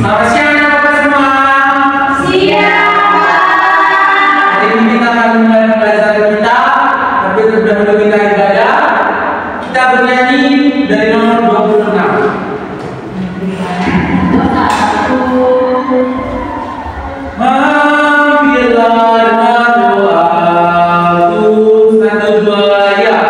Selamat siang Bapak semua. Siang, Pak. Hari ini kita akan mulai pembelajaran kita. Tapi terlebih dahulu kita ibadah. Kita bernyanyi dari nomor 26. Mampirlah dengan doaku, 1, 2 ya.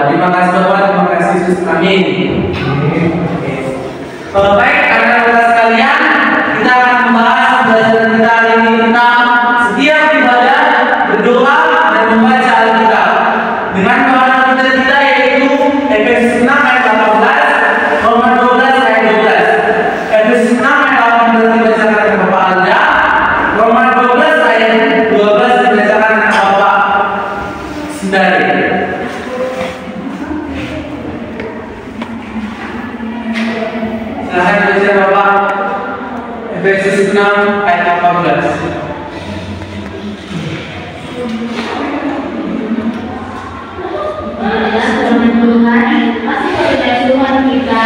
Terima kasih Bapak, terima kasih Yesus. Amin. Baik, anak-anak sekalian, kita akan membahas pembelajaran kita hari ini tentang setiap ibadah berdoa dan membaca Alkitab. Dengan bahan kita yaitu Efesus 6 ayat 18, Roma 12 ayat 12. Efesus 6 ayat 18 dibacakan oleh Bapak Anda, Roma 12 ayat 12 dibacakan oleh Bapak Sundari. Silahkan baca Bapak Efesus 6 ayat 18. Tuhan masih percaya Tuhan kita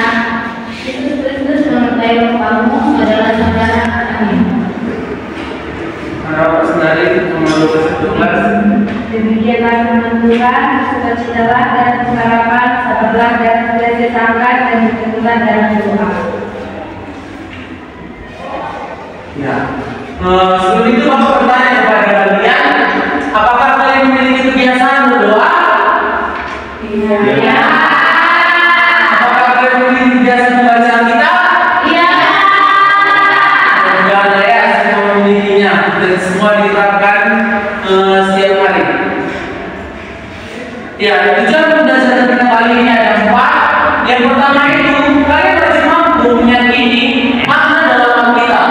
Yesus Kristus menyertai kamu adalah saudara kami. Bapak Sundari nomor 12. Demikianlah firman Tuhan, bersukacitalah dan pengharapan, sabarlah dan tidak disangka dan berteguhlah dalam doa. Ya. Sebelum itu Bapak bertanya kepada kalian, apakah kalian memiliki kebiasaan berdoa? Iya. Apakah kalian memiliki kebiasaan membaca Alkitab? Iya. Enggak ada ya, semua memilikinya dan semua diterapkan setiap hari. Ya, tujuan pembelajaran kita kali ini ada 4. Yang pertama itu, kalian harus mampu meyakini makna dalam Alkitab,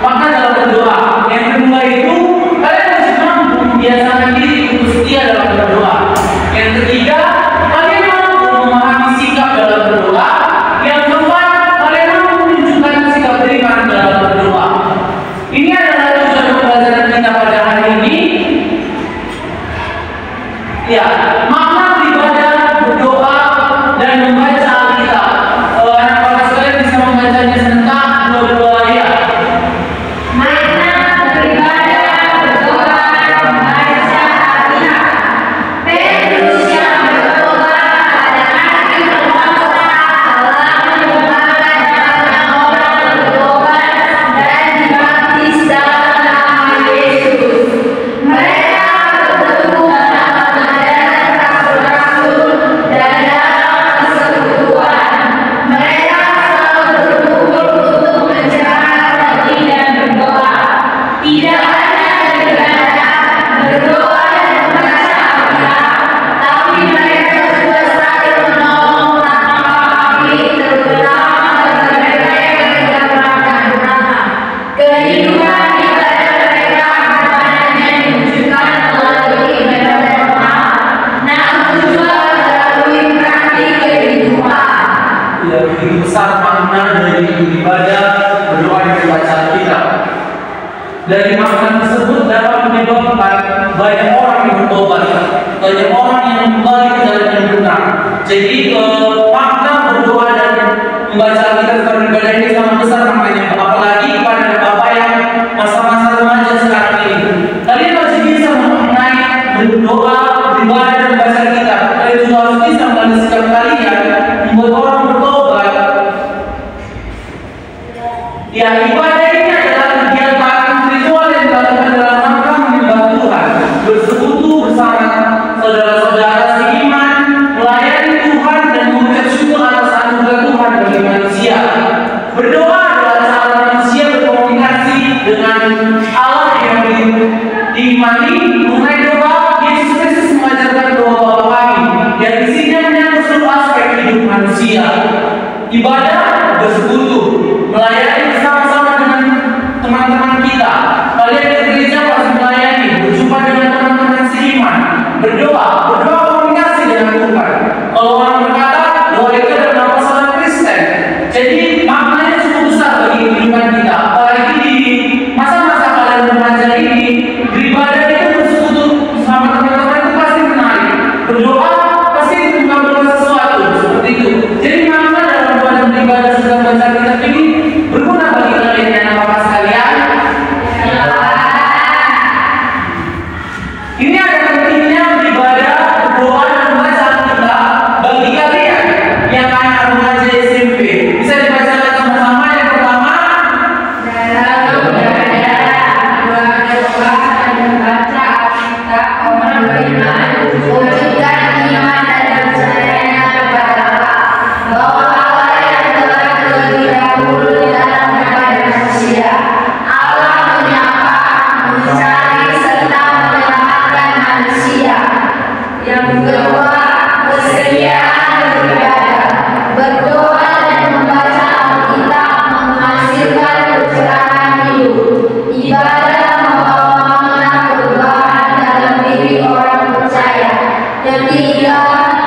makna dalam berdoa. Yang kedua itu, kalian harus mampu membiasakan diri untuk setia dalam berdoa. Yang ketiga, kalian mampu memahami sikap dalam berdoa. Yang keempat, kalian mampu menunjukkan sikap beriman dalam berdoa. Ini adalah tujuan pembelajaran kita pada hari ini. Ya, makna beribadah, berdoa, dan membaca Alkitab. Anak-anak sekalian bisa membacanya serentak dua-dua ya. Makna beribadah, berdoa, membaca Alkitab. Petrus yang berdoa pada hati berpuasa telah menyebabkan orang-orang bertobat dan dibaptis dalam nama Yesus. Mereka berteguh dalam ajaran rasul-rasul dan dalam persekutuan. Mereka selalu berkumpul untuk mencerahkan hati dan berdoa. Tidak hanya beribadah, berdoa dan membaca Alkitab, tapi mereka juga saling menolong tanpa pamrih, terutama bagi mereka yang sedang melakukan. Kehidupan ibadah mereka bukannya diwujudkan melalui ibadah formal, namun juga melalui praktik kehidupan. Ya, begitu besar makna dari ibadah, berdoa, dan membaca Alkitab. Dari makna tersebut dapat menyebabkan banyak orang yang bertobat. banyak orang yang kembali ke jalan yang benar. Jadi makna berdoa dan membaca Alkitab beribadah ini sangat besar maknanya, apalagi pada Bapak yang masa-masa remaja sekarang ini. Kalian masih bisa memaknai berdoa, beribadah dan membaca Alkitab. Kalian juga harus bisa melalui sikap kalian membuat orang bertobat. Ya, ibadah ini adalah kegiatan ritual yang dilakukan dalam rangka menyembah Tuhan, bersekutu bersama saudara-saudara seiman, melayani Tuhan dan mengucap syukur atas anugerah Tuhan bagi manusia. Berdoa adalah cara manusia berkomunikasi dengan Allah yang diimani. Mengenai doa, Yesus Kristus mengajarkan doa Bapa kami yang isinya menyangkut seluruh aspek hidup manusia. Ibadah, bersekutu, melayani bersama-sama dengan teman-teman kita. Kalian di gereja pasti melayani, berjumpa dengan teman-teman seiman, berdoa komunikasi dengan Tuhan. Kalau orang berkata doa itu adalah masalah Kristen, jadi maknanya cukup besar bagi kehidupan kita. Apalagi di masa-masa kalian remaja ini, beribadah itu bersekutu bersama teman-teman itu pasti menarik. Berdoa pasti mengabulkan sesuatu seperti itu. Jadi makna dalam doa dan beribadah serta baca Alkitab ini berguna bagi kalian dan Bapak sekalian. Ini ada pentingnya beribadah, berdoa dan membaca Alkitab bagi kalian yang anak remaja SMP. Bisa dibacakan sama-sama. Yang pertama, dalam beribadah, berdoa dan membaca Alkitab, orang beriman wujudkan iman dan percayanya kepada Allah, bahwa Allah yang telah terlebih dahulu dalam kepada manusia. Allah menyapa, mencari serta menyelamatkan manusia. Yang kedua, kesediaan beribadah. Berdoa dan membaca Alkitab menghasilkan pencerahan hidup. Ibadah membawa makna perubahan dalam diri orang percaya. Ketiga,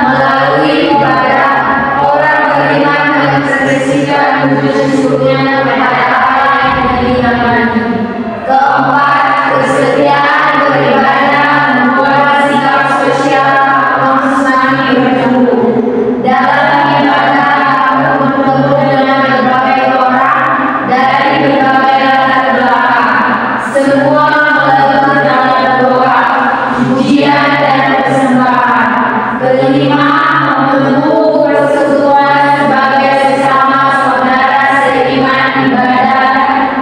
melalui ibadah, orang beriman mengekspresikan wujud syukurnya kepada Allah yang diimani. Keempat, kesediaan beribadah membuat sikap sosial semakin bertumbuh. Dalam ibadah, kamu bertemu dengan berbagai orang dari berbagai latar belakang. Semua melakukan dalam doa, pujian dan persembahan. Kelima, menempuh persekutuan sebagai sesama saudara seiman ibadah,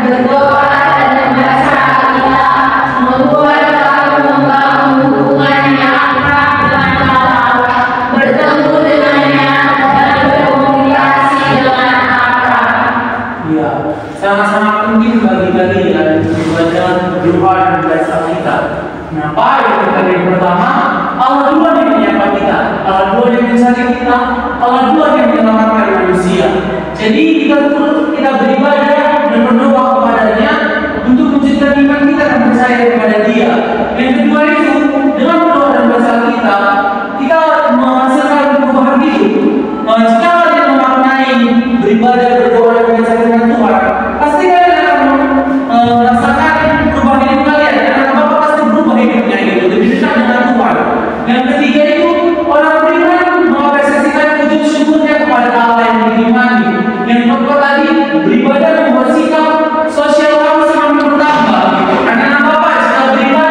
berdoa dan membaca Alkitab membuat kamu membangun hubungan yang akrab dengan Allah, bertemu dengannya dan berkomunikasi dengan akrab. ya, sangat-sangat penting bagi kalian membaca, berdoa dan membaca Alkitab. Kenapa? Yang pertama, Allah duluan yang menyapa kita, Allah duluan yang mencari kita, Allah duluan yang menyelamatkan manusia. Jadi kita beribadah dan berdoa kepadanya untuk wujudkan iman kita dan percaya kepada Dia. Yang kedua itu, dengan berdoa dan baca Alkitab, kita menghasilkan perubahan hidup. Jika kalian memaknai beribadah, berdoa dan baca dengan Tuhan, pasti kalian akan merasakan perubahan hidup kalian. Karena Bapak pasti berubah hidupnya gitu, lebih dekat dengan Tuhan. Yang ketiga itu, orang beriman mengapresiasikan wujud syukurnya kepada Allah yang diimani. Yang keempat tadi, beribadah membuat sikap sosial kamu semakin bertambah. Karena Bapak jika beribadah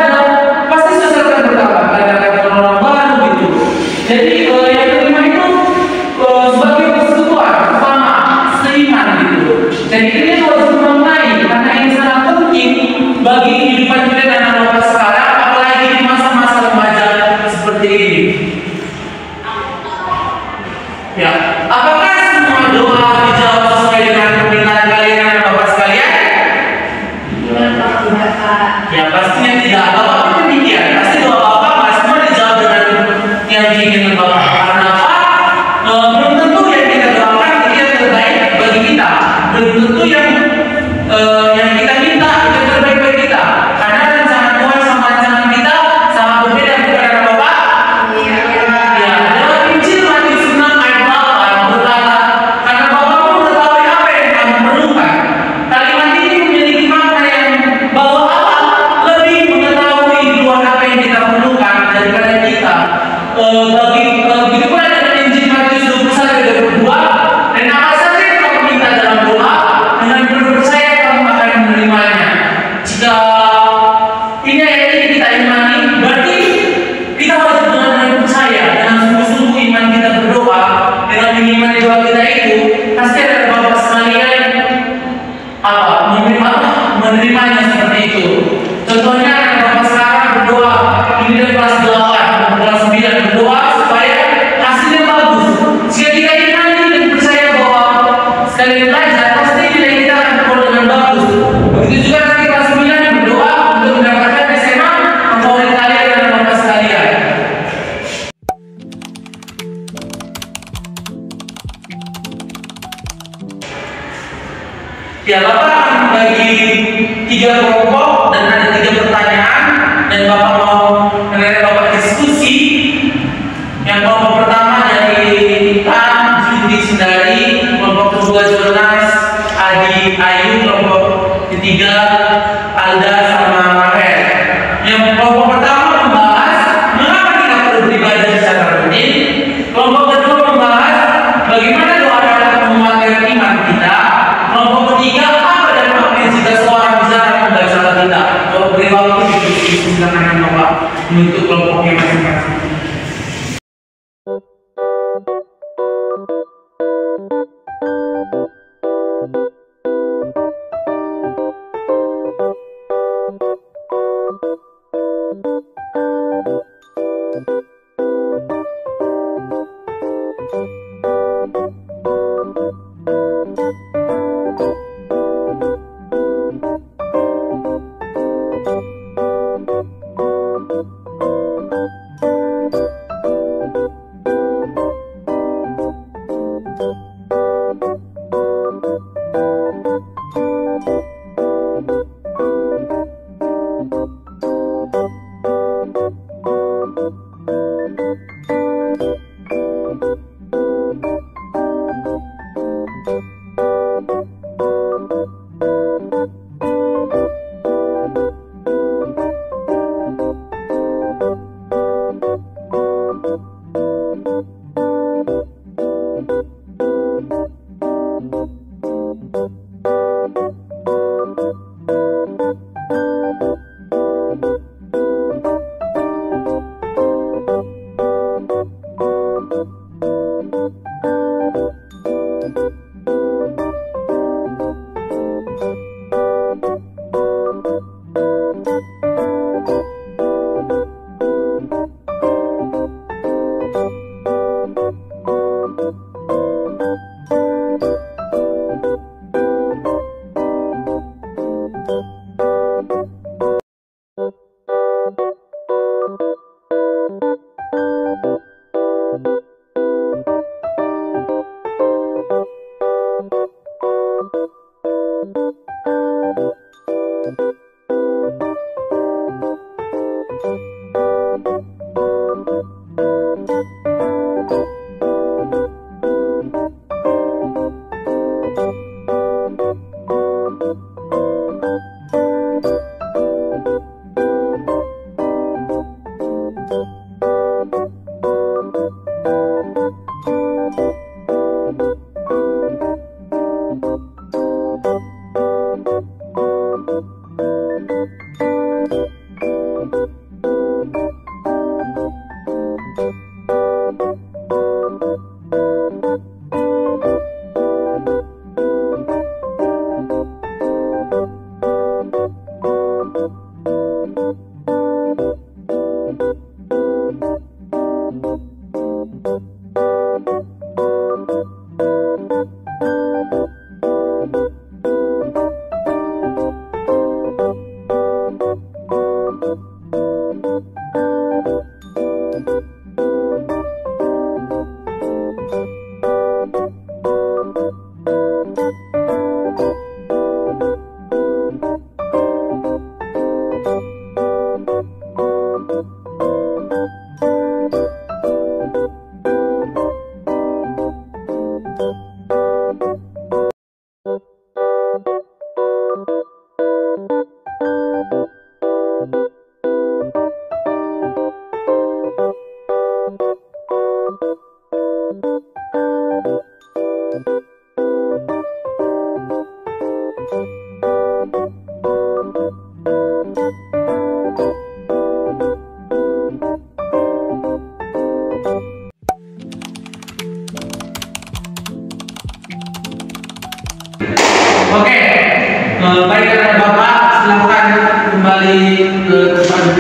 jiwa kita itu pasti ada bapak sekalian menerimanya seperti itu. Contohnya ada bapak sekarang berdoa ini dari kelas 8, kelas 9 berdoa supaya hasilnya bagus. Jika kita imani dan percaya bahwa sekali belajar pasti nilai kita akan keluar dengan bagus. Begitu juga nanti kelas 9 berdoa untuk mendapatkan SMA favorit kalian dan bapak sekalian. Ya, Bapak akan bagi 3 kelompok dan ada 3 pertanyaan dan Bapak mau menerima Bapak diskusi. Yang kelompok pertama dari Tan, Judi, Sendari, kelompok kedua Jonas, Adi, Ayu, kelompok ketiga Alda sama Rahel. Yang kelompok pertama membahas mengapa kita perlu beribadah secara rutin. Kelompok kedua membahas bagaimana doa dapat menguatkan iman kita. Kelompok ketiga, apa dan makna jika seorang bisa membaca Alkitab? Kalau beri waktu diskusi silakan Bapak untuk kelompoknya masing-masing.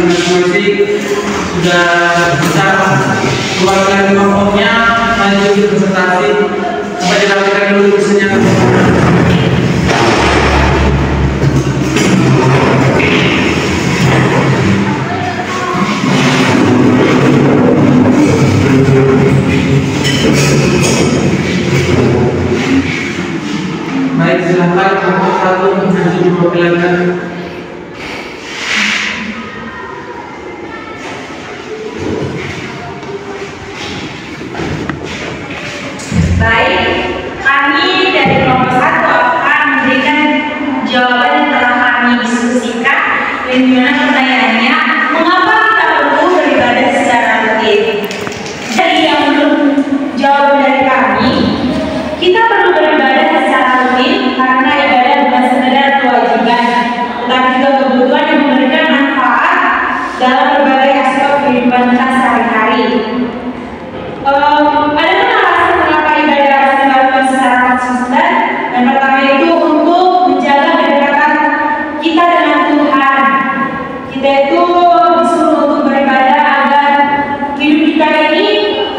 masing-masing sudah bisa keluarkan nomornya, maju ke presentasi. Sampai dilakukan dulu biasanya. Baik, silakan nomor 1 maju dipersilakan. Baik, kami dari kelompok 1 akan memberikan jawaban yang telah kami diskusikan. Dan gimana pertanyaannya, mengapa kita perlu beribadah secara rutin? Jadi yang belum jawaban dari kami, kita perlu beribadah secara rutin karena ibadah bukan sekedar kewajiban, tetapi juga kebutuhan yang memberikan manfaat dalam berbagai aspek kehidupan kita sehari-hari. Ada alasan mengapa ibadah harus dilakukan secara konsisten. Yang pertama itu untuk menjaga kedekatan kita dengan Tuhan. Kita itu disuruh untuk beribadah agar hidup kita ini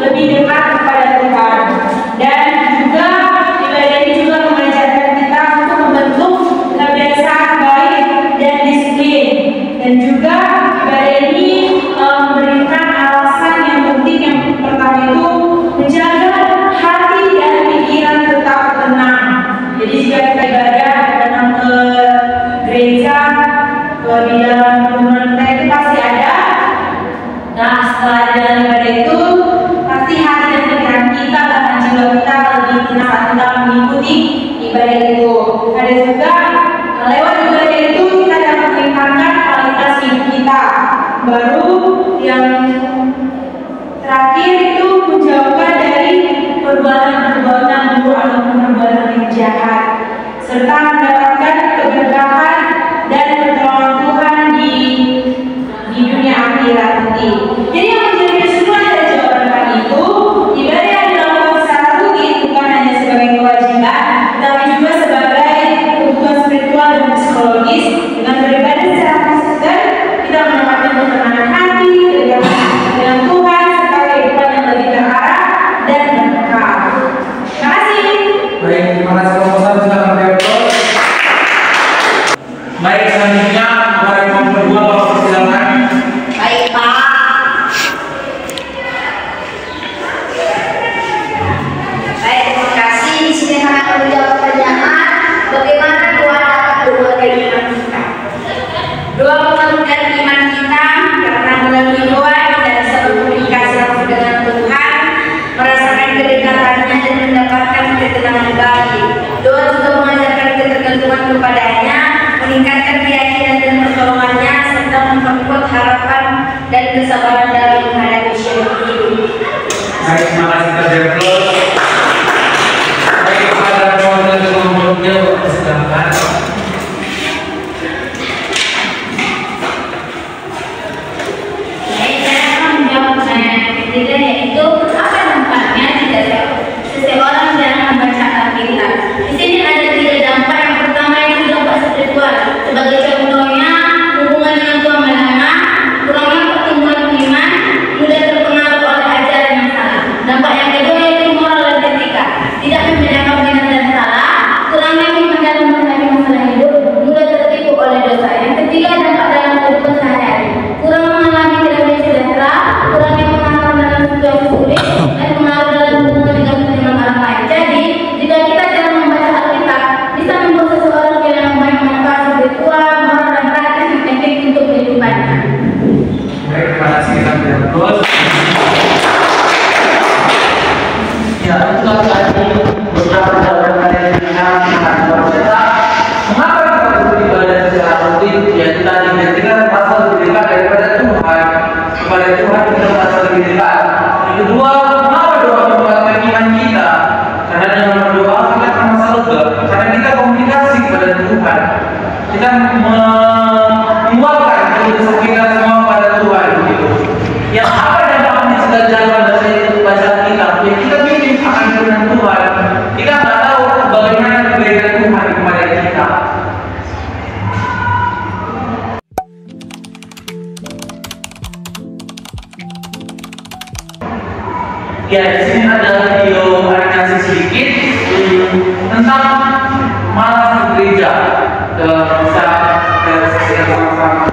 lebih dekat kepada Tuhan. Dan juga ibadah ini juga mengajarkan kita untuk membentuk kebiasaan baik dan disiplin. Dan juga ibadah ini memberikan alasan yang penting. Yang pertama itu menjaga hati dan pikiran tetap tenang. Jadi jika kita ibadah datang ke gereja, di dalam rumah kita itu pasti ada. Nah, setelah dalam ibadah itu pasti hati dan pikiran kita bahkan jiwa kita lebih tenang saat kita mengikuti ibadah itu. Ada juga lewat ibadah itu kita dapat meningkatkan kualitas hidup kita. Baru yang terakhir itu menjauhkan dari perbuatan-perbuatan buruk ataupun perbuatan yang jahat, serta mendapatkan keberkahan dan pertolongan Tuhan di dunia akhirat nanti. Jadi yang menjadi kesimpulan dari jawaban kami itu, ibadah yang dilakukan secara rutin bukan hanya sebagai kewajiban, tetapi juga sebagai kebutuhan spiritual dan psikologis. Dengan beribadah secara konsisten, kita mendapatkan ketenangan hati, kedekatan dengan Tuhan, serta kehidupan yang lebih terarah dan berkah. Terima kasih. Baik, terima kasih kelompok 1 silakan diatur. Baik, selanjutnya kepada kelompok 2 Bapak persilakan. Baik, Pak. Baik, terima kasih. Di sini kami akan menjawab pertanyaan bagaimana doa dapat menguatkan iman kita. Doa menguatkan iman kita karena melalui doa kita bisa berkomunikasi langsung dengan Tuhan, merasakan kedekatannya dan mendapatkan ketenangan batin. Doa juga mengajarkan ketergantungan kepadanya, meningkatkan keyakinan dan pertolongannya, serta memperkuat harapan dan kesabaran dalam menghadapi syariat hidup. Baik, terima kasih terjawab. Baik, kepada kelompok 3 Bapak persilakan. Baik, saya akan menjawab pertanyaan ketiga, yaitu apa dampaknya jika seseorang jarang membaca Alkitab. Di sini ada 3 dampak. Yang pertama itu dampak spiritual. Sebagai contohnya, hubungan dengan Tuhan melemah, kurangnya pertumbuhan iman, mudah terpengaruh oleh ajaran yang salah. Dampak yang kedua yaitu moral dan etika. Tidak membedakan benar dan salah, kurangnya iman dalam menghadapi masalah hidup, mudah tertipu oleh dosa. Yang ketiga, dampak dalam kehidupan sehari-hari. Kurang mengalami damai sejahtera, kurangnya pengalaman dalam situasi sulit, dan pengaruh dalam hubungan dengan orang lain. Jadi, jika kita jarang membaca Alkitab, bisa membuat seseorang kehilangan banyak manfaat spiritual, moral, dan praktis yang penting untuk kehidupannya. Baik, terima kasih terjawab. Ya, untuk tadi beberapa jawaban dari kita bercerita mengapa kita perlu ibadah secara rutin. Ya, itu tadi kita merasa lebih dekat daripada Tuhan. Kepada Tuhan kita merasa lebih dekat. Yang kedua, mengapa doa menguatkan iman kita? Karena dengan berdoa kita akan merasa lega. Karena kita komunikasi kepada Tuhan. Kita menguatkan keputusan kita semua pada Tuhan. Gitu. Yang apa dampaknya jika jalan baca Alkitab? Ya, kita bikin akan firman Tuhan. Kita nggak tahu bagaimana kebaikan Tuhan kepada kita. Ya, di sini ada video animasi sedikit tentang malas gereja. Bisa kita saksikan sama-sama.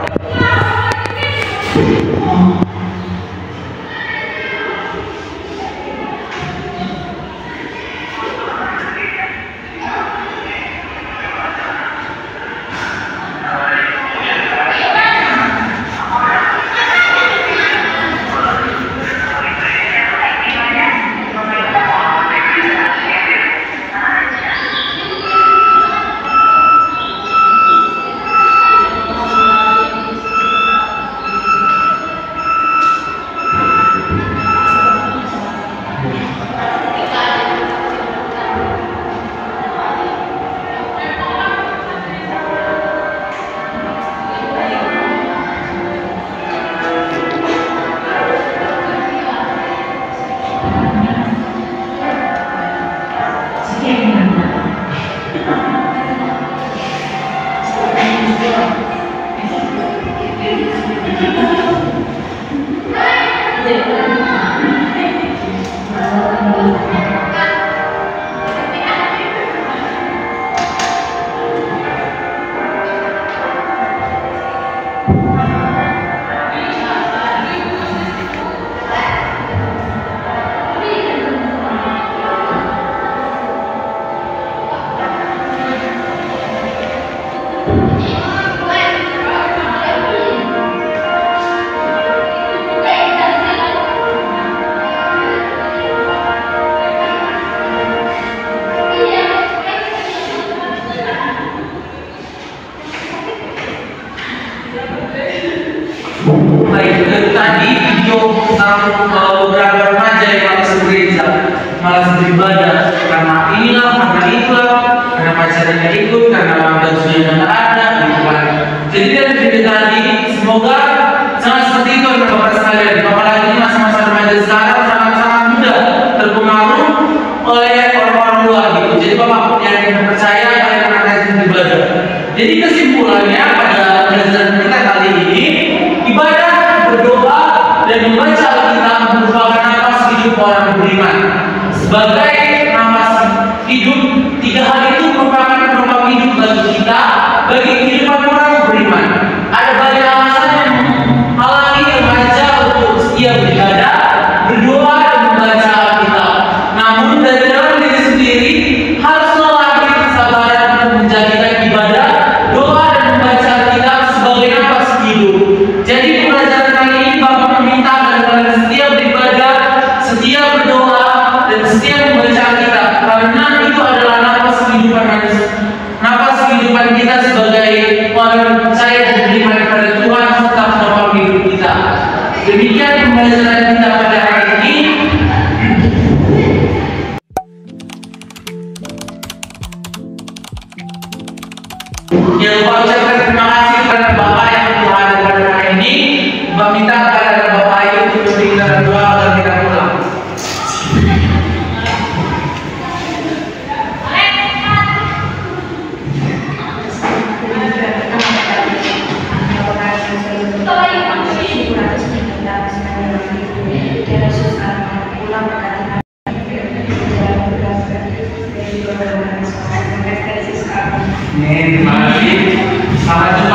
Baik, itu tadi video tentang beberapa remaja yang malas gereja, malas beribadah karena inilah, karena itulah, karena pacarnya ikut, karena bajunya nggak ada, gitu kan. Jadi dari video tadi, semoga jangan seperti itu Bapak sekalian. Apalagi ini masa-masa remaja sekarang sangat-sangat mudah terpengaruh oleh orang-orang luar gitu. Jadi Bapak yang percaya kalian akan rajin beribadah. Jadi kesimpulannya pada pelajaran kita kali ini, ibadah, berdoa, dan membaca Alkitab merupakan nafas hidup orang beriman. Sebagai nafas hidup, tiga hal itu merupakan penopang hidup bagi kita, bagi kehidupan orang beriman. Ada banyak alasan yang menghalangi remaja untuk setia beribadah, berdoa, dan membaca Alkitab. Namun dari dalam diri sendiri haruslah lahir kesabaran untuk menjaga ibadah, doa, dan membaca Alkitab sebagai nafas hidup. Jadi pelajaran kali ini Bapak meminta agar kalian setia beribadah, setia berdoa, dan setia membaca Alkitab, karena itu adalah nafas kehidupan kita sebagai orang percaya dan beriman kepada Tuhan serta penopang hidup kita. Demikian pembelajaran kita pada hari ini. Jangan lupa ucapkan terima kasih kepada Bapak yang telah hadir pada hari ini. Bapak minta kepada Bapak Ayu untuk memberikan doa agar kita pulang. Terima kasih. Selamat